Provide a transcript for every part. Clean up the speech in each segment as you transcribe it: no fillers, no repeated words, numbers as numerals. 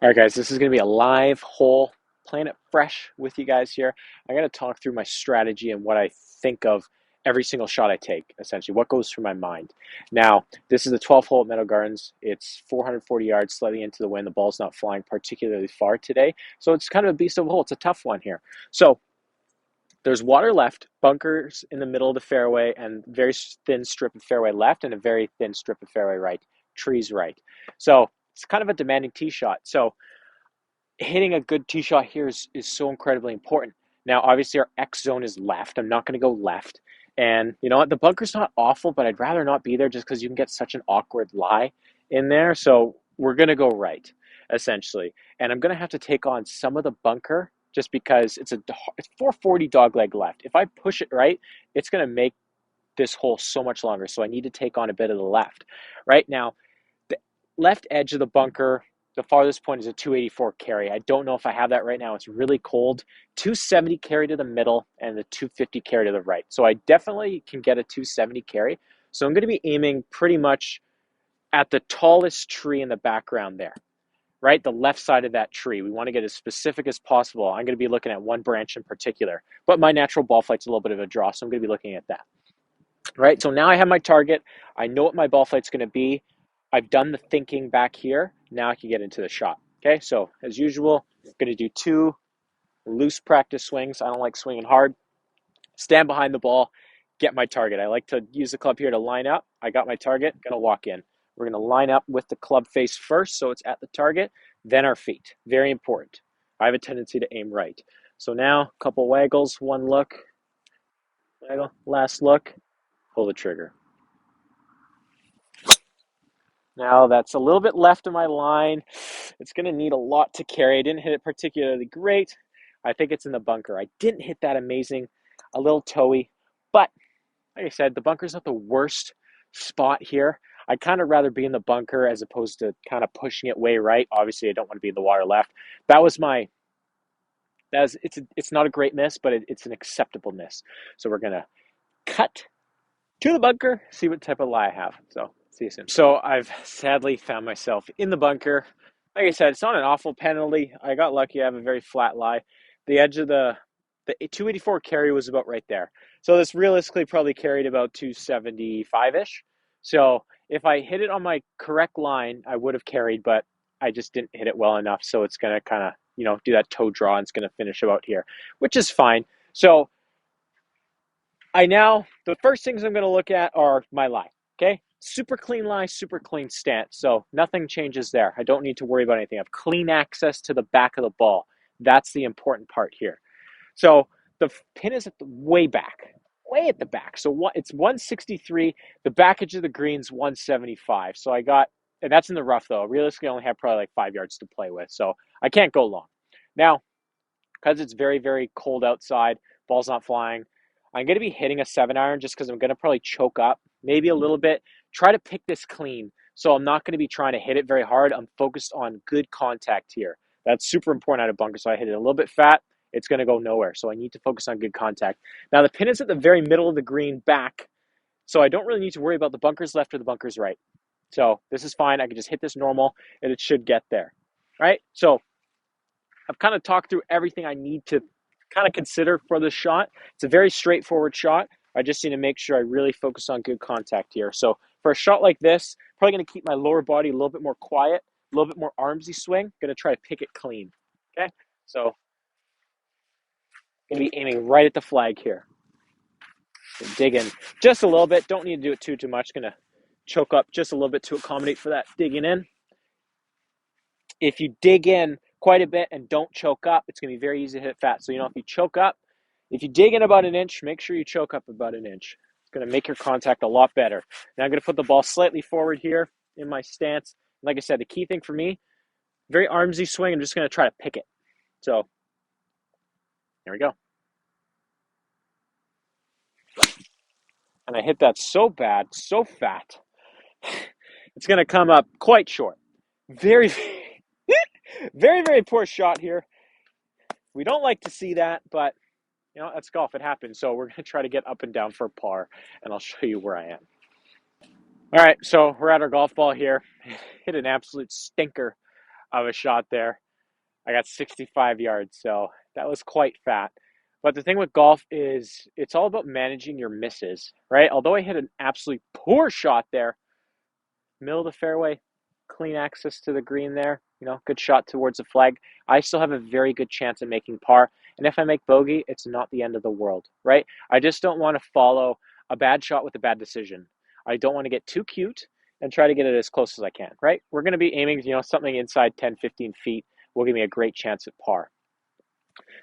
All right, guys, this is going to be a live hole, playing it fresh with you guys here. I'm going to talk through my strategy and what I think of every single shot I take, essentially, what goes through my mind. Now, this is the 12th hole at Meadow Gardens. It's 440 yards, slightly into the wind. The ball's not flying particularly far today, so it's kind of a beast of a hole. It's a tough one here. So there's water left, bunkers in the middle of the fairway, and very thin strip of fairway left, and a very thin strip of fairway right, trees right. So it's kind of a demanding tee shot. So hitting a good tee shot here is so incredibly important. Now, obviously, our X zone is left. I'm not going to go left. And you know what? The bunker's not awful, but I'd rather not be there just because you can get such an awkward lie in there. So we're going to go right, essentially. And I'm going to have to take on some of the bunker just because it's 440 dogleg left. If I push it right, it's going to make this hole so much longer. So I need to take on a bit of the left. Right now, the left edge of the bunker, the farthest point is a 284 carry. I don't know if I have that right now. It's really cold. 270 carry to the middle and the 250 carry to the right. So I definitely can get a 270 carry. So I'm going to be aiming pretty much at the tallest tree in the background there, right? The left side of that tree. We want to get as specific as possible. I'm going to be looking at one branch in particular, but my natural ball flight's a little bit of a draw, so I'm going to be looking at that. Right, so now I have my target. I know what my ball flight's going to be. I've done the thinking back here. Now I can get into the shot. Okay, so as usual, I'm going to do two loose practice swings. I don't like swinging hard. Stand behind the ball, get my target. I like to use the club here to line up. I got my target, going to walk in. We're going to line up with the club face first so it's at the target, then our feet. Very important. I have a tendency to aim right. So now, a couple waggles, one look, waggle, last look, pull the trigger. Now that's a little bit left of my line. It's going to need a lot to carry. I didn't hit it particularly great. I think it's in the bunker. I didn't hit that amazing, a little toey. But like I said, the bunker's not the worst spot here. I'd kind of rather be in the bunker as opposed to kind of pushing it way right. Obviously, I don't want to be in the water left. That was my, it's not a great miss, but it's an acceptable miss. So we're going to cut to the bunker, see what type of lie I have. So see you soon. So I've sadly found myself in the bunker. Like I said, it's not an awful penalty. I got lucky. I have a very flat lie. The edge of the 284 carry was about right there. So this realistically probably carried about 275-ish. So if I hit it on my correct line, I would have carried, but I just didn't hit it well enough. So it's going to kind of, do that toe draw and it's going to finish about here, which is fine. So the first things I'm going to look at are my lie. Okay. Super clean lie, super clean stance. So nothing changes there. I don't need to worry about anything. I have clean access to the back of the ball. That's the important part here. So the pin is at the way back, way at the back. So it's 163. The back edge of the green's 175. So and that's in the rough though. Realistically, I only have probably like 5 yards to play with. So I can't go long. Now, because it's very, very cold outside, ball's not flying, I'm going to be hitting a 7-iron just because I'm going to probably choke up maybe a little bit. Try to pick this clean. So I'm not going to be trying to hit it very hard. I'm focused on good contact here. That's super important out of bunker. So I hit it a little bit fat. It's going to go nowhere. So I need to focus on good contact. Now the pin is at the very middle of the green back. So I don't really need to worry about the bunker's left or the bunker's right. So this is fine. I can just hit this normal and it should get there. Right? So I've kind of talked through everything I need to kind of consider for this shot. It's a very straightforward shot. I just need to make sure I really focus on good contact here. So for a shot like this, probably going to keep my lower body a little bit more quiet, a little bit more armsy swing. Going to try to pick it clean. Okay, so going to be aiming right at the flag here. Dig in just a little bit. Don't need to do it too much. Going to choke up just a little bit to accommodate for that digging in. If you dig in quite a bit and don't choke up, it's going to be very easy to hit fat. So, if you choke up, if you dig in about an inch, make sure you choke up about an inch. It's going to make your contact a lot better. Now I'm going to put the ball slightly forward here in my stance. Like I said, the key thing for me, very armsy swing. I'm just going to try to pick it. So, there we go. And I hit that so bad, so fat, it's going to come up quite short. Very, very, very poor shot here. We don't like to see that, but that's golf. It happens. So we're going to try to get up and down for par, and I'll show you where I am. All right, so we're at our golf ball here. Hit an absolute stinker of a shot there. I got 65 yards, so that was quite fat. But the thing with golf is it's all about managing your misses, right? Although I hit an absolutely poor shot there, middle of the fairway, clean access to the green there, good shot towards the flag. I still have a very good chance of making par. And if I make bogey, it's not the end of the world, right? I just don't want to follow a bad shot with a bad decision. I don't want to get too cute and try to get it as close as I can, right? We're going to be aiming, something inside 10, 15 feet will give me a great chance at par.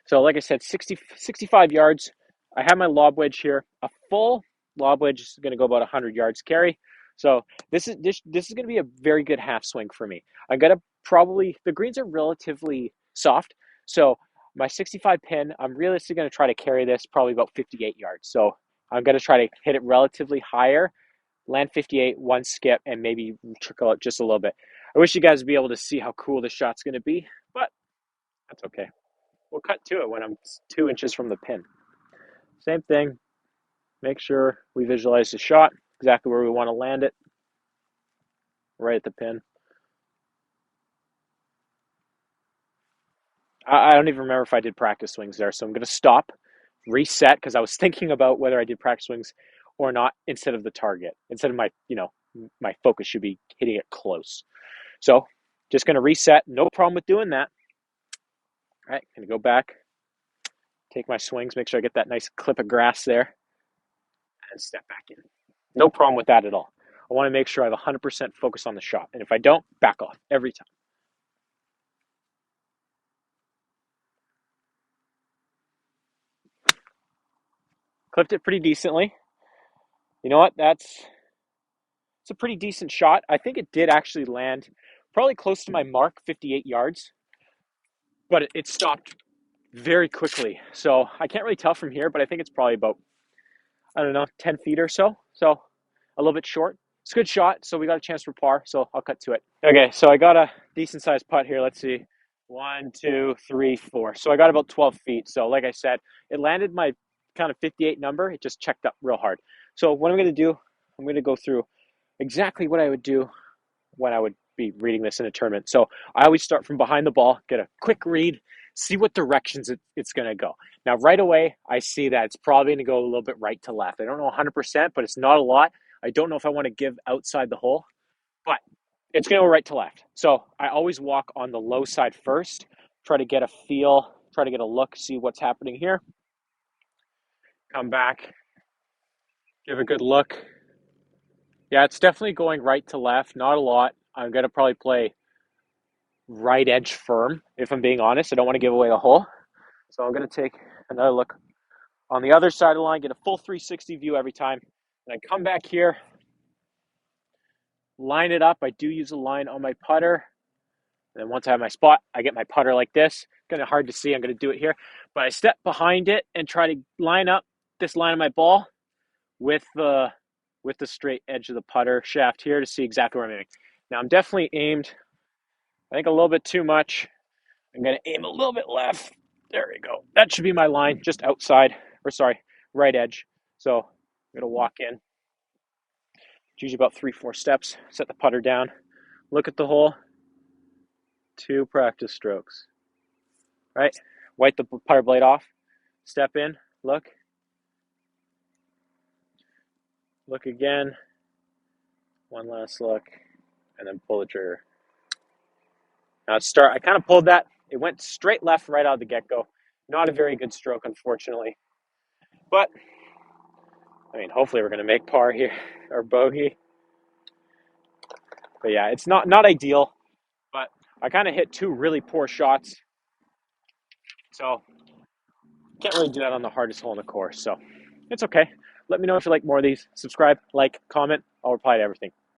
So like I said, 65 yards. I have my lob wedge here. A full lob wedge is going to go about 100 yards carry. So this is going to be a very good half swing for me. I'm going to probably, the greens are relatively soft. So my 65 pin, I'm realistically going to try to carry this probably about 58 yards. So I'm going to try to hit it relatively higher, land 58, one skip, and maybe trickle it just a little bit. I wish you guys would be able to see how cool this shot's going to be, but that's okay. We'll cut to it when I'm 2 inches from the pin. Same thing. Make sure we visualize the shot, exactly where we want to land it, right at the pin. I don't even remember if I did practice swings there, so I'm going to stop, reset, because I was thinking about whether I did practice swings or not instead of the target. Instead of my focus should be hitting it close. So just going to reset. No problem with doing that. All right, going to go back, take my swings, make sure I get that nice clip of grass there, and step back in. No problem with that at all. I want to make sure I have 100% focus on the shot. And if I don't, back off every time. Clipped it pretty decently. You know what? It's a pretty decent shot. I think it did actually land probably close to my mark, 58 yards. But it stopped very quickly. So I can't really tell from here, but I think it's probably about, I don't know, 10 feet or so. So a little bit short. It's a good shot, so we got a chance for par, so I'll cut to it. Okay, so I got a decent sized putt here. Let's see. 1, 2, 3, 4. So I got about 12 feet. So like I said, it landed my kind of 58 number. It just checked up real hard. So what I'm going to do, I'm going to go through exactly what I would do when I would be reading this in a tournament. So I always start from behind the ball, get a quick read, see what directions it's going to go. Now, right away, I see that it's probably going to go a little bit right to left. I don't know 100%, but it's not a lot. I don't know if I want to give outside the hole, but it's going to go right to left. So I always walk on the low side first, try to get a feel, try to get a look, see what's happening here. Come back, give a good look. Yeah, it's definitely going right to left, not a lot. I'm going to probably play right edge firm, if I'm being honest. I don't want to give away the hole. So I'm going to take another look on the other side of the line, get a full 360 view every time. And I come back here, line it up. I do use a line on my putter. And then once I have my spot, I get my putter like this. Kind of hard to see. I'm going to do it here. But I step behind it and try to line up this line of my ball with the straight edge of the putter shaft here to see exactly where I'm aiming. Now I'm definitely aimed, I think, a little bit too much. I'm going to aim a little bit left. There we go. That should be my line, just outside, or sorry, right edge. So I'm going to walk in. It's usually about 3-4 steps. Set the putter down. Look at the hole. 2 practice strokes. Right? Wipe the putter blade off. Step in. Look. Look again. One last look. And then pull the trigger. Now start. I kind of pulled that. It went straight left right out of the get-go. Not a very good stroke, unfortunately. But, I mean, hopefully we're going to make par here, or bogey. But yeah, it's not ideal. But I kind of hit 2 really poor shots. So, can't really do that on the hardest hole in the course. So, it's okay. Let me know if you like more of these. Subscribe, like, comment. I'll reply to everything.